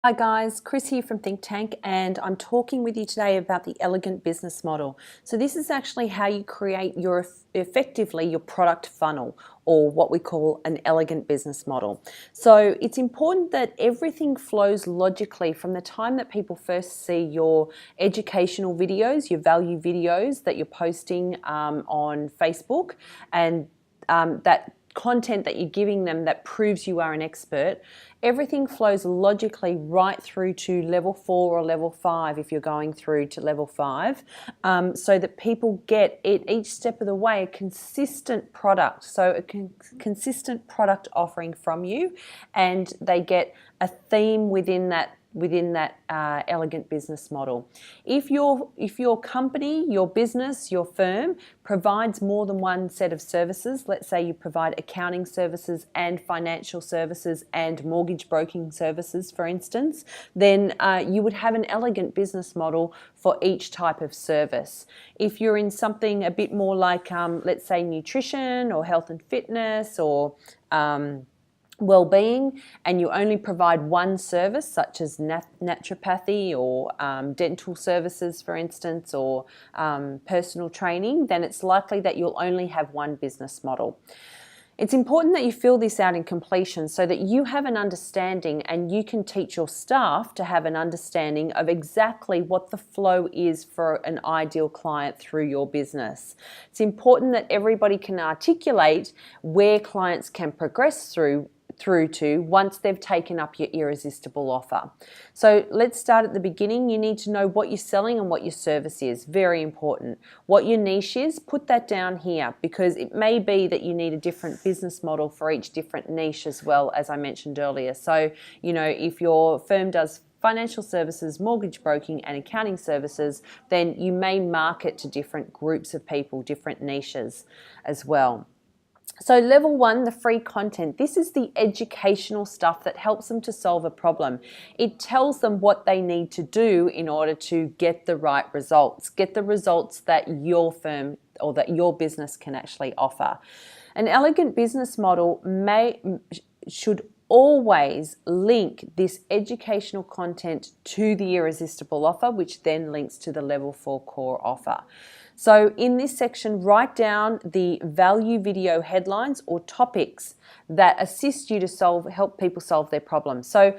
Hi guys, Chris here from Think Tank, and I'm talking with you today about the elegant business model. So this is actually how you create effectively your product funnel, or what we call an elegant business model. So it's important that everything flows logically from the time that people first see your educational videos, your value videos that you're posting on Facebook, and that content that you're giving them that proves you are an expert. Everything flows logically right through to level 4 or level 5 if you're going through to level 5, so that people get at each step of the way a consistent product, so a consistent product offering from you, and they get a theme within that elegant business model. If your company, your business, your firm provides more than one set of services, let's say you provide accounting services and financial services and mortgage broking services, for instance, then you would have an elegant business model for each type of service. If you're in something a bit more like, let's say, nutrition or health and fitness or well-being, and you only provide one service such as naturopathy or dental services, for instance, or personal training, then it's likely that you'll only have one business model. It's important that you fill this out in completion so that you have an understanding and you can teach your staff to have an understanding of exactly what the flow is for an ideal client through your business. It's important that everybody can articulate where clients can progress through to once they've taken up your irresistible offer. So let's start at the beginning. You need to know what you're selling and what your service is. Very important. What your niche is, put that down here, because it may be that you need a different business model for each different niche as well, as I mentioned earlier. So, if your firm does financial services, mortgage broking, and accounting services, then you may market to different groups of people, different niches as well. So level 1, the free content. This is the educational stuff that helps them to solve a problem. It tells them what they need to do in order to get the right results, get the results that your firm or that your business can actually offer. An elegant business model should always link this educational content to the irresistible offer, which then links to the level 4 core offer. So in this section, write down the value video headlines or topics that assist you to help people solve their problems. So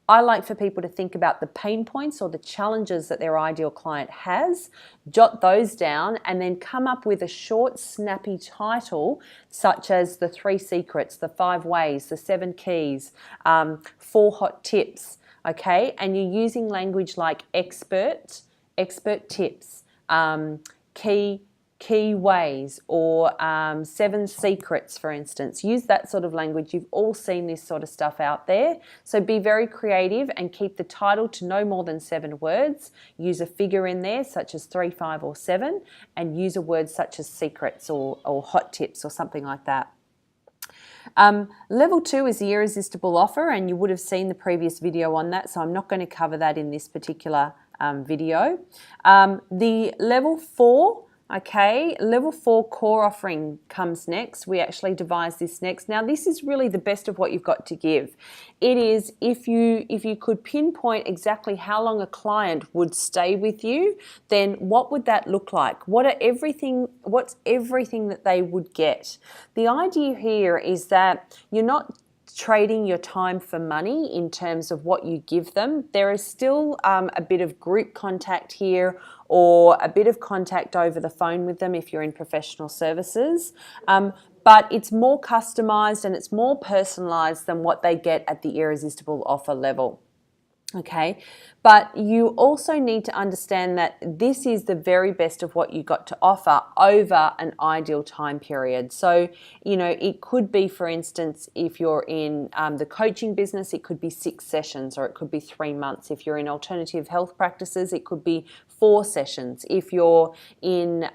I like for people to think about the pain points or the challenges that their ideal client has, jot those down, and then come up with a short, snappy title such as the 3 secrets, the 5 ways, the 7 keys, 4 hot tips, okay? And you're using language like expert tips, key ways, or 7 secrets, for instance. Use that sort of language. You've all seen this sort of stuff out there. So be very creative and keep the title to no more than 7 words. Use a figure in there such as 3, 5, or 7, and use a word such as secrets or hot tips or something like that. Level 2 is the irresistible offer, and you would have seen the previous video on that, so I'm not going to cover that in this particular video. The level 4, level 4 core offering comes next. We actually devised this next. Now this is really the best of what you've got to give. It is, if you could pinpoint exactly how long a client would stay with you, then what would that look like? What's everything that they would get? The idea here is that you're not trading your time for money in terms of what you give them. There is still a bit of group contact here, or a bit of contact over the phone with them if you're in professional services, but it's more customized and it's more personalized than what they get at the irresistible offer level. Okay, but you also need to understand that this is the very best of what you got to offer over an ideal time period. So, it could be, for instance, if you're in the coaching business, it could be 6 sessions, or it could be 3 months. If you're in alternative health practices, it could be 4 sessions. If you're in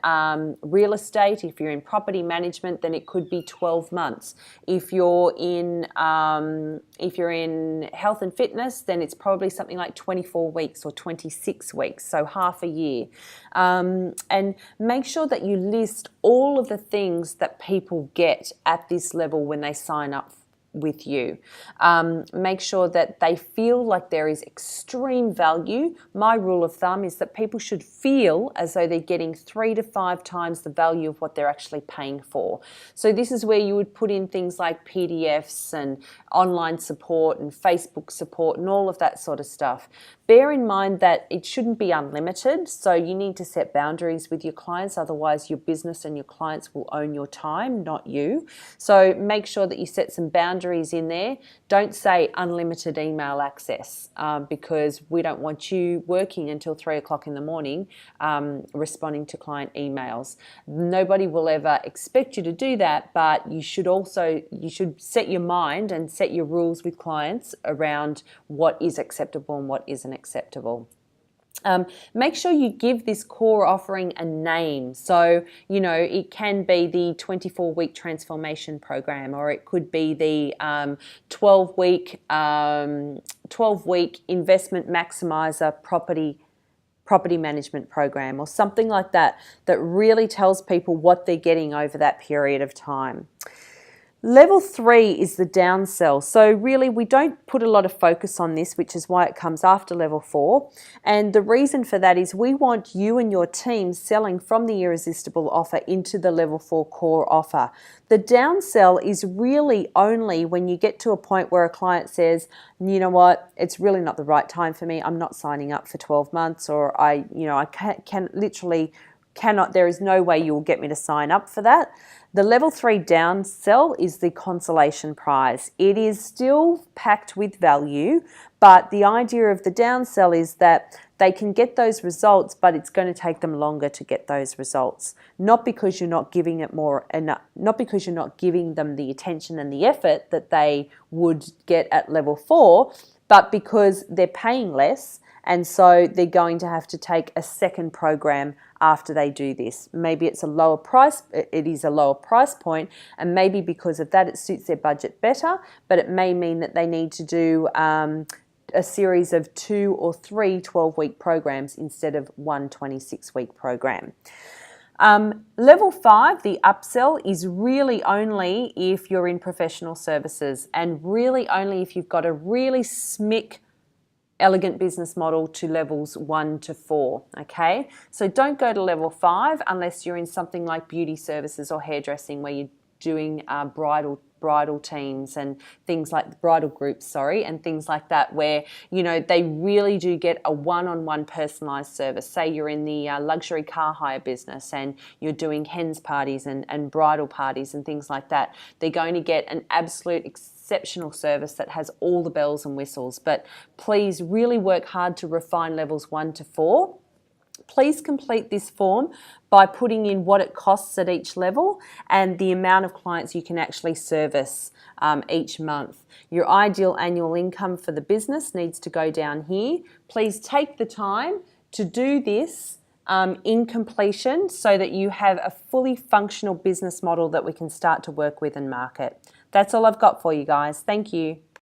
real estate, if you're in property management, then it could be 12 months. If you're in health and fitness, then it's probably something like 24 weeks or 26 weeks, so half a year. And make sure that you list all of the things that people get at this level when they sign up with you. Make sure that they feel like there is extreme value. My rule of thumb is that people should feel as though they're getting 3 to 5 times the value of what they're actually paying for. So this is where you would put in things like PDFs and online support and Facebook support and all of that sort of stuff. Bear in mind that it shouldn't be unlimited, so you need to set boundaries with your clients, otherwise your business and your clients will own your time, not you. So make sure that you set some boundaries in there. Don't say unlimited email access because we don't want you working until 3 o'clock in the morning responding to client emails. Nobody will ever expect you to do that, but you should set your mind and set your rules with clients around what is acceptable and what isn't acceptable. Make sure you give this core offering a name. So, it can be the 24-week transformation program, or it could be the 12-week investment maximizer property management program, or something like that, that really tells people what they're getting over that period of time. Level 3 is the downsell. So really we don't put a lot of focus on this, which is why it comes after level 4. And the reason for that is we want you and your team selling from the irresistible offer into the level 4 core offer. The downsell is really only when you get to a point where a client says, you know what, it's really not the right time for me. I'm not signing up for 12 months, or I cannot, there is no way you will get me to sign up for that. The level 3 downsell is the consolation prize. It is still packed with value, but the idea of the downsell is that they can get those results, but it's going to take them longer to get those results. Not because you're not giving it more, and not because you're not giving them the attention and the effort that they would get at level 4, but because they're paying less, and so they're going to have to take a second program after they do this. Maybe it's a lower price, it is a lower price point, and maybe because of that it suits their budget better, but it may mean that they need to do a series of 2 or 3 12-week programs instead of one 26-week program. Level 5, the upsell, is really only if you're in professional services, and really only if you've got a really smick elegant business model to levels 1 to 4, okay? So don't go to level 5 unless you're in something like beauty services or hairdressing, where you're doing bridal teams and things like bridal groups, and things like that, where they really do get a one-on-one personalized service. Say you're in the luxury car hire business and you're doing hens parties and bridal parties and things like that. They're going to get an absolute exceptional service that has all the bells and whistles. But please really work hard to refine levels 1 to 4. Please complete this form by putting in what it costs at each level and the amount of clients you can actually service each month. Your ideal annual income for the business needs to go down here. Please take the time to do this in completion so that you have a fully functional business model that we can start to work with and market. That's all I've got for you guys. Thank you.